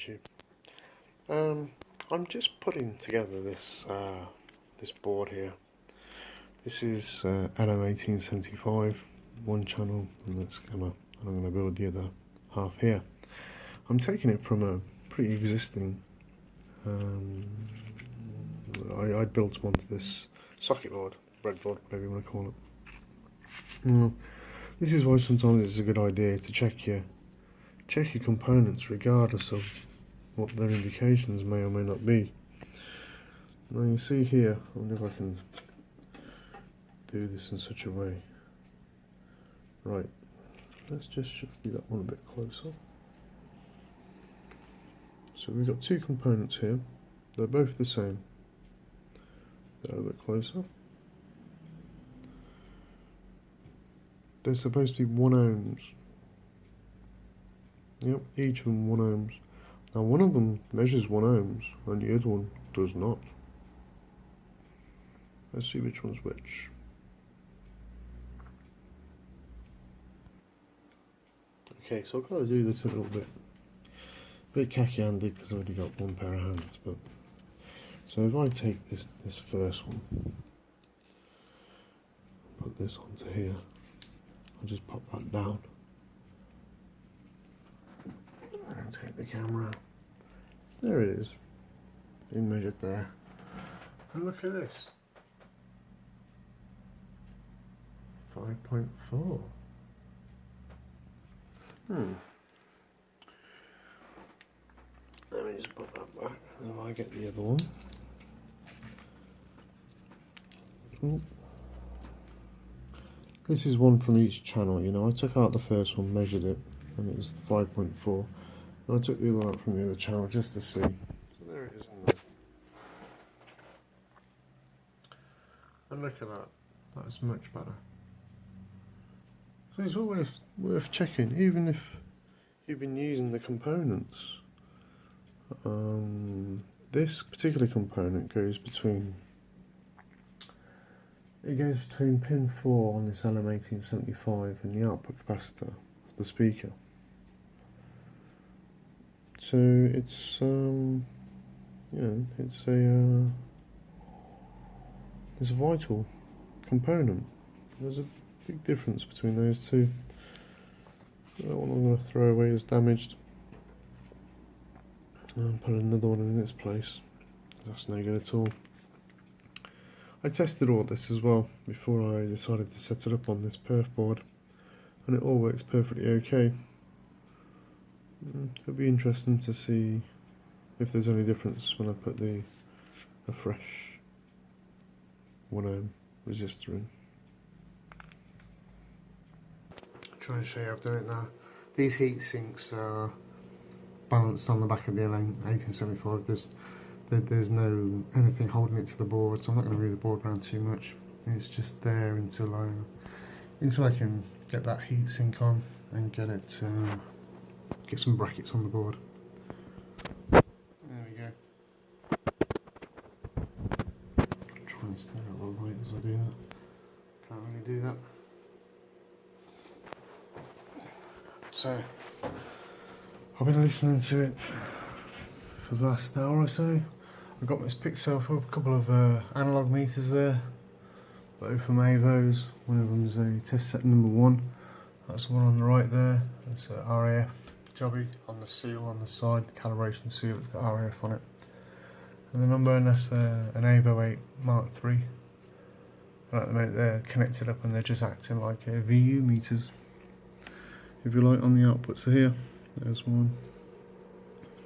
YouTube. I'm just putting together this this board here. This is LM1875, one channel, and I'm gonna build the other half here. I'm taking it from a pre-existing. I built onto this socket board, breadboard, whatever you want to call it. This is why sometimes it's a good idea to check your components, regardless of what their indications may or may not be. Now you see here, I wonder if I can do this in such a way. Right, let's just shift that one a bit closer. So we've got two components here. They're both the same. They're a bit closer. They're supposed to be 1 ohms. Yep, each of them 1 ohms. Now one of them measures 1 ohms and the other one does not. Let's see which one's which. Okay, so I've got to do this a little bit khaki-handed because I've already got one pair of hands. But so if I take this first one, put this onto here, I'll just pop that down and take the camera. So there it is, being measured there. And look at this, 5.4. Let me just put that back, and if I get the other one. Ooh. This is one from each channel, you know. I took out the first one, measured it, and it was 5.4. And I took the other one out from the other channel just to see. So there it is in there. And look at that, that's much better. So it's always worth checking, even if you've been using the components. This particular component goes between pin 4 on this LM1875 and the output capacitor of the speaker. So it's you know, it's a vital component. There's a big difference between those two. That one I'm going to throw away as damaged and put another one in its place. That's no good at all. I tested all this as well before I decided to set it up on this perf board, and it all works perfectly okay. It'll be interesting to see if there's any difference when I put a fresh 1 ohm resistor in. I'll try and show you how I've done it now. These heat sinks are balanced on the back of the LM1875. There's no anything holding it to the board, so I'm not going to move the board around too much. It's just there until I can get that heat sink on and get some brackets on the board. There we go. Try and stare at the light as I do that. Can't really do that. So I've been listening to it for the last hour or so. I've got this Pixel with a couple of analog meters there, both from Avos. One of them's a test set number 1. That's the one on the right there. It's a RAF jobby on the seal on the side, the calibration seal. It's got RAF on it. And the number, and that's an Avo 8 Mark III. And at the moment they're connected up and they're just acting like VU meters, if you like, on the output. So here, there's one.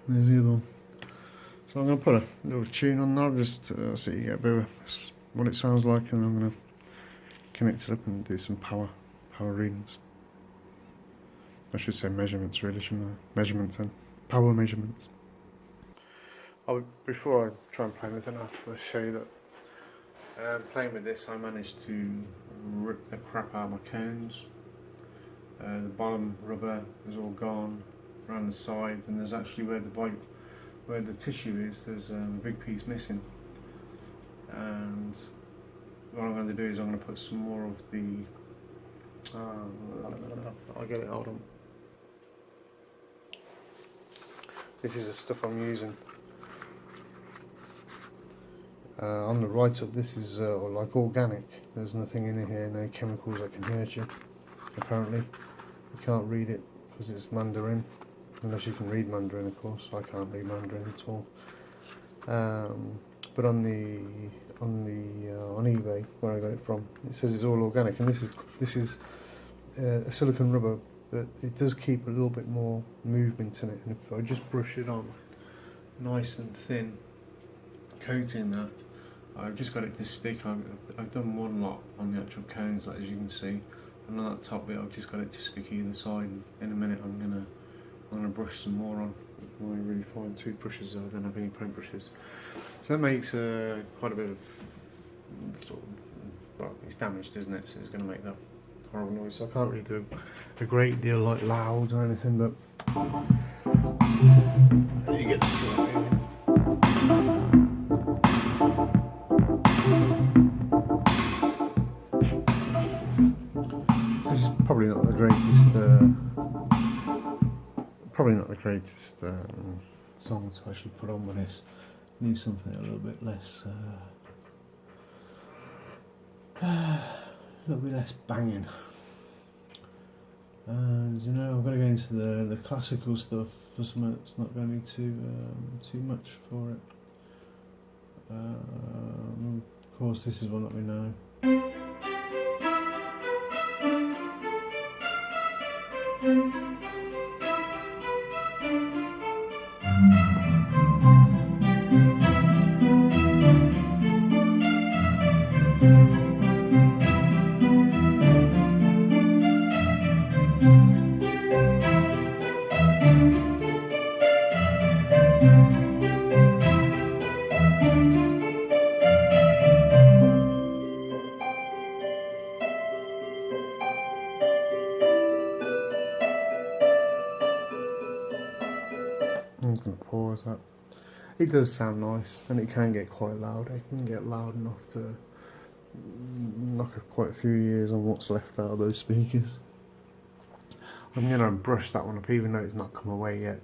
There's the other one. So I'm going to put a little tune on there just so you get a bit of what it sounds like, and I'm going to connect it up and do some power readings. I should say measurements really, shouldn't I? Measurements and power measurements. Before I try and play with it, I'll show you that playing with this I managed to rip the crap out of my cones. The bottom rubber is all gone around the sides, and there's actually where the tissue is, there's a big piece missing. And what I'm going to do is I'm going to put some more of the I'll get it, hold on. This is the stuff I'm using. On the write up, this is like organic. There's nothing in here, no chemicals that can hurt you. Apparently, you can't read it because it's Mandarin, unless you can read Mandarin, of course. I can't read Mandarin at all. But on eBay, where I got it from, it says it's all organic, and this is a silicone rubber, but it does keep a little bit more movement in it. And if I just brush it on, nice and thin, coating that, I've just got it to stick. I've done one lot on the actual cones, like, as you can see, and on that top bit I've just got it to stick either side. And in a minute I'm gonna brush some more on my really fine toothbrushes. I don't have any paint brushes, so that makes quite a bit of sort of, well, it's damaged, isn't it? So it's going to make that horrible noise. So I can't really do a great deal like loud or anything, but you get the sound. This is probably not the greatest. Song to actually put on with this. Need something a little bit less, a little bit less banging. And you know, I've got to go into the classical stuff for something that's not going to be too much for it. Of course, this is one that we know. I'm just going to pause that. It does sound nice, and it can get quite loud. It can get loud enough to knock quite a few years on what's left out of those speakers. I'm going to brush that one up, even though it's not come away yet.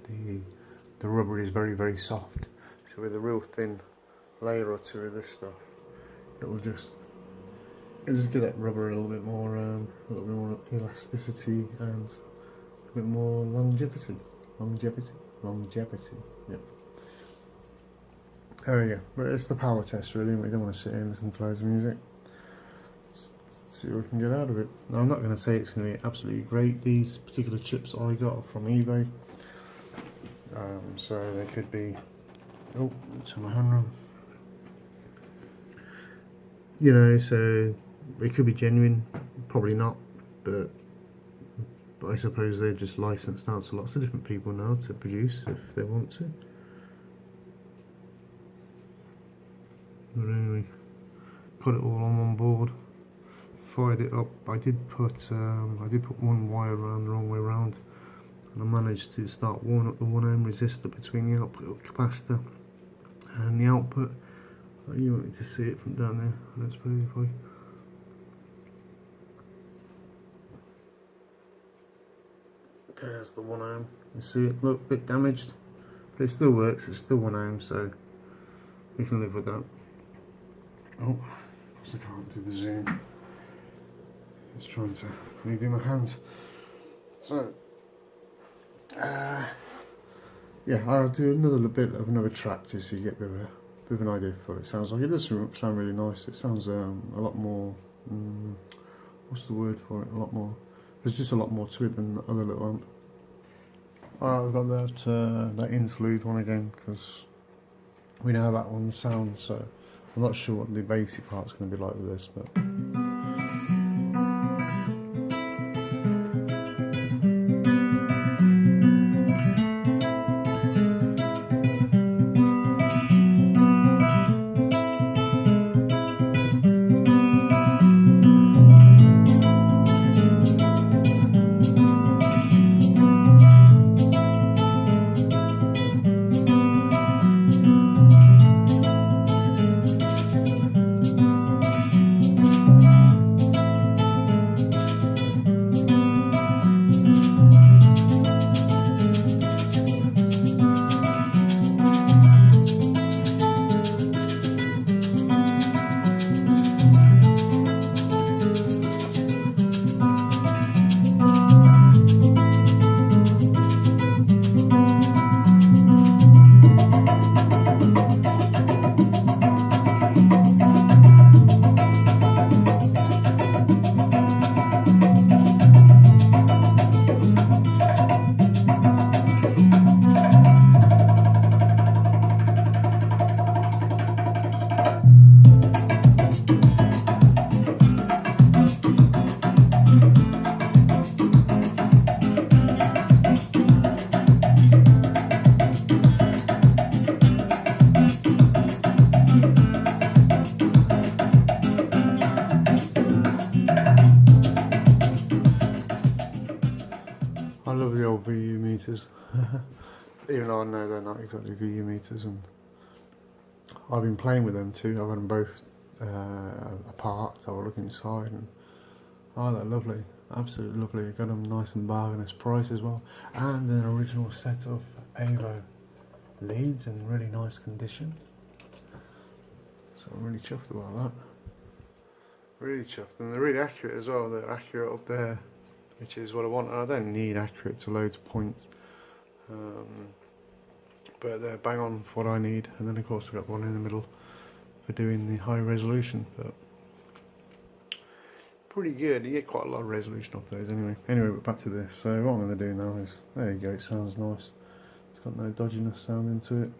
The rubber is very, very soft. So with a real thin layer or two of this stuff, it'll just give that rubber a little bit more elasticity and a bit more longevity. Yep. There we go. But it's the power test, really. We don't want to sit here and listen to loads of music. Let's see what we can get out of it. Now, I'm not going to say it's going to be absolutely great. These particular chips I got are from eBay, so they could be. Oh, turn my hand around. You know, so they could be genuine. Probably not, but I suppose they're just licensed out to lots of different people now to produce if they want to. But anyway, got it all on one board, fired it up. I did put one wire around the wrong way around, and I managed to start warming up the 1 ohm resistor between the output capacitor and the output. You want me to see it from down there? Let's put it for you. There's the 1 ohm. You see it, look, a bit damaged, but it still works. It's still 1 ohm, so we can live with that. Oh, of course I can't do the zoom. It's trying to redo my hands. So, yeah, I'll do another bit of another track just so you get a bit of an idea for what it sounds like. It does sound really nice. It sounds a lot more. What's the word for it? A lot more. There's just a lot more to it than the other little amp. Alright, we've got that interlude one again, because we know how that one sounds, so I'm not sure what the basic part's going to be like with this, but meters. Even though I know they're not exactly VU meters, and I've been playing with them too. I've had them both apart, so I'll look inside, and oh, they're lovely, absolutely lovely. I got them nice and bargainous price as well, and an original set of Avo leads in really nice condition. So I'm really chuffed about that. Really chuffed, and they're really accurate as well. They're accurate up there, which is what I want. I don't need accurate to loads of points, but they're bang on for what I need. And then of course I've got one in the middle for doing the high resolution, but pretty good. You get quite a lot of resolution off those anyway. Anyway, but back to this. So what I'm going to do now is, there you go, it sounds nice. It's got no dodginess sound into it.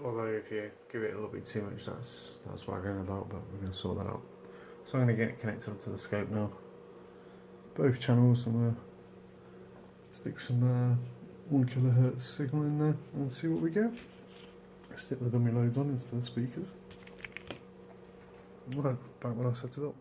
Although if you give it a little bit too much, that's wagging about, but we're going to sort that out. So I'm going to get it connected up to the scope now. Both channels, I'm going to stick some 1 kHz signal in there and see what we get. Stick the dummy loads on instead of speakers. Right, back when I set it up.